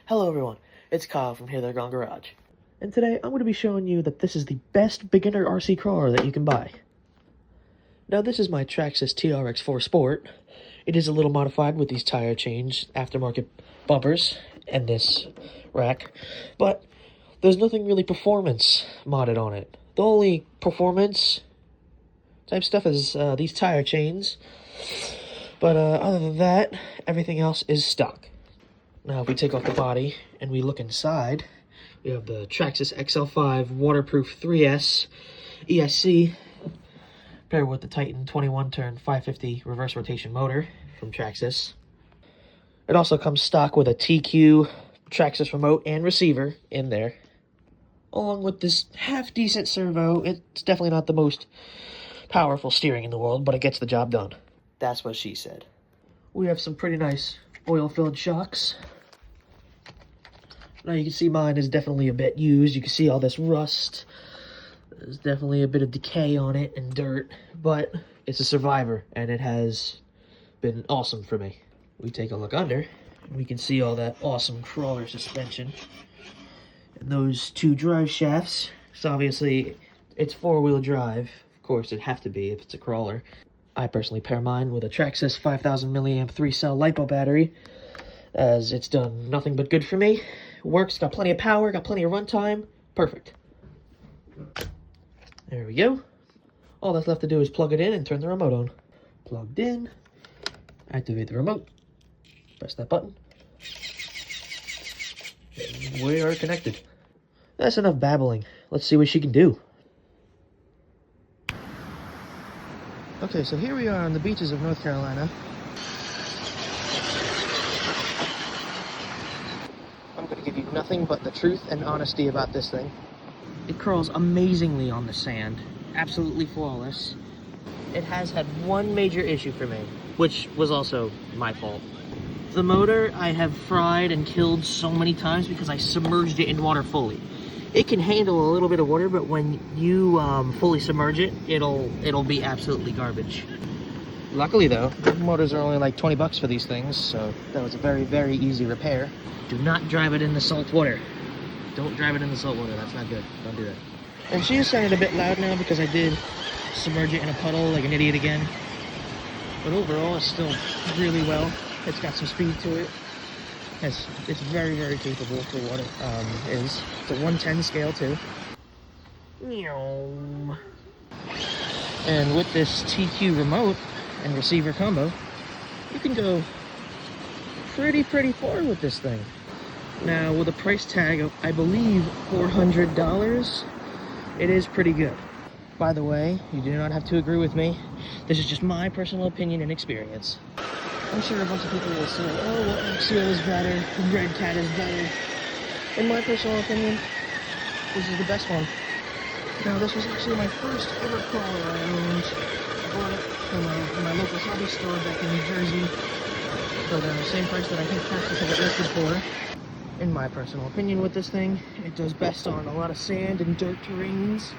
Hello everyone, it's Kyle from Here There Gone Garage. And today I'm going to be showing you that this is the best beginner RC crawler that you can buy. Now this is my Traxxas TRX4 Sport. It is a little modified with these tire change, aftermarket bumpers, and this rack. But there's nothing really performance modded on it. The only performance type stuff is these tire chains. But other than that, everything else is stock. Now, if we take off the body and we look inside, we have the Traxxas XL5 Waterproof 3S ESC, paired with the Titan 21-turn 550 reverse rotation motor from Traxxas. It also comes stock with a TQ Traxxas remote and receiver in there, along with this half-decent servo. It's definitely not the most powerful steering in the world, but it gets the job done. That's what she said. We have some pretty nice oil-filled shocks. Now you can see mine is definitely a bit used. You can see all this rust. There's definitely a bit of decay on it and dirt, but it's a survivor and it has been awesome for me. We take a look under and we can see all that awesome crawler suspension and those two drive shafts. So obviously it's four-wheel drive. Of course it'd have to be if it's a crawler. I personally pair mine with a Traxxas 5000 milliamp 3-cell LiPo battery, as it's done nothing but good for me. Works, got plenty of power, got plenty of runtime. Perfect. There we go. All that's left to do is plug it in and turn the remote on. Plugged in. Activate the remote. Press that button. And we are connected. That's enough babbling. Let's see what she can do. Okay, so here we are on the beaches of North Carolina. I'm going to give you nothing but the truth and honesty about this thing. It crawls amazingly on the sand, absolutely flawless. It has had one major issue for me, which was also my fault. The motor I have fried and killed so many times because I submerged it in water fully. It can handle a little bit of water, but when you fully submerge it, it'll be absolutely garbage. Luckily though, motors are only like 20 bucks for these things, so that was a very, very easy repair. Do not drive it in the salt water. Don't drive it in the salt water, that's not good. Don't do that. And she is sounding a bit loud now because I did submerge it in a puddle like an idiot again. But overall, it's still really well. It's got some speed to it. It's very, very capable for what it is. It's a 110 scale too. And with this TQ remote and receiver combo, you can go pretty far with this thing. Now, with a price tag of, I believe, $400, it is pretty good. By the way, you do not have to agree with me. This is just my personal opinion and experience. I'm sure a bunch of people will say, oh, well, Axial is better, Red Cat is better. In my personal opinion, this is the best one. Now, this was actually my first ever crawler I owned. I bought it from my local hobby store back in New Jersey for the same price that I think Traxxas had it listed for. In my personal opinion with this thing, it does best on a lot of sand and dirt terrains.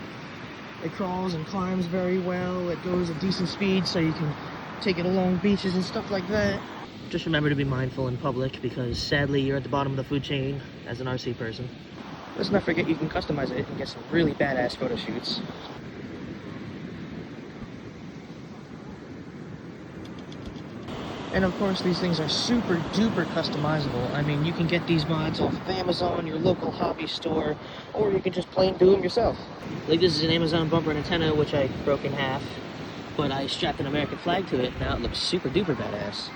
It crawls and climbs very well. It goes at decent speed, so you can take it along beaches and stuff like that. Just remember to be mindful in public, because sadly you're at the bottom of the food chain as an RC person. Let's not forget you can customize it and get some really badass photo shoots. And of course, these things are super duper customizable. I mean, you can get these mods off of Amazon, your local hobby store, or you can just plain do them yourself. Like this is an Amazon bumper and antenna, which I broke in half, but I strapped an American flag to it. Now it looks super duper badass.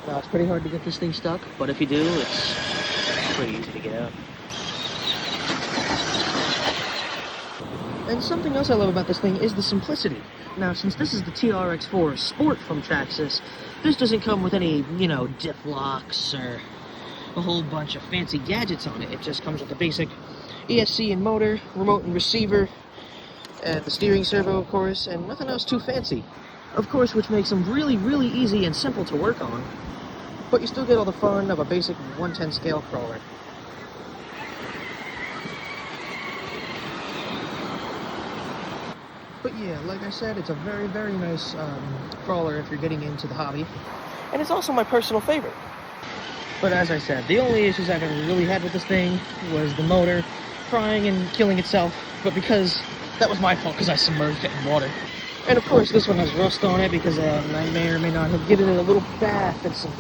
Now it's pretty hard to get this thing stuck, but if you do, it's pretty easy to get out. And something else I love about this thing is the simplicity. Now, since this is the TRX4 Sport from Traxxas, this doesn't come with any, diff locks or a whole bunch of fancy gadgets on it. It just comes with the basic ESC and motor, remote and receiver, and the steering servo, of course, and nothing else too fancy. Of course, which makes them really, really easy and simple to work on. But you still get all the fun of a basic 110 scale crawler. But yeah, like I said, it's a very, very nice crawler if you're getting into the hobby. And it's also my personal favorite. But as I said, the only issues I've ever really had with this thing was the motor crying and killing itself, but because that was my fault because I submerged it in water. And of course this one has rust on it because I may or may not have given it a little bath in some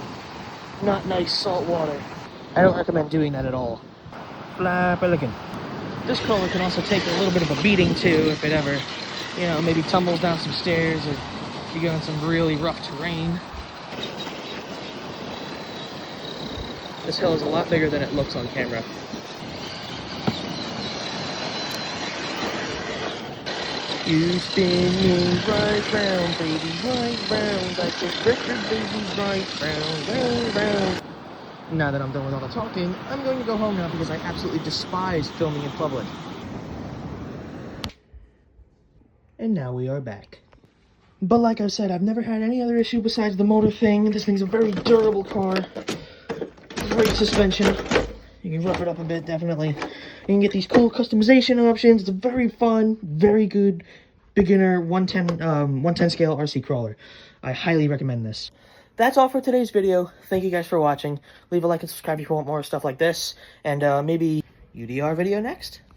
not nice salt water. I don't recommend doing that at all. Fly pelican. This crawler can also take a little bit of a beating too if it ever, you know, maybe tumbles down some stairs or if you go in some really rough terrain. This hill is a lot bigger than it looks on camera. You spin me right round, baby, right round. Like a record, baby, right round, round, round. Now that I'm done with all the talking, I'm going to go home now because I absolutely despise filming in public. And now we are back. But like I said, I've never had any other issue besides the motor thing. This thing's a very durable car. Great suspension. You can rough it up a bit, definitely. You can get these cool customization options. It's a very fun, very good beginner 110 scale RC crawler. I highly recommend this. That's all for today's video. Thank you guys for watching. Leave a like and subscribe if you want more stuff like this. And maybe UDR video next?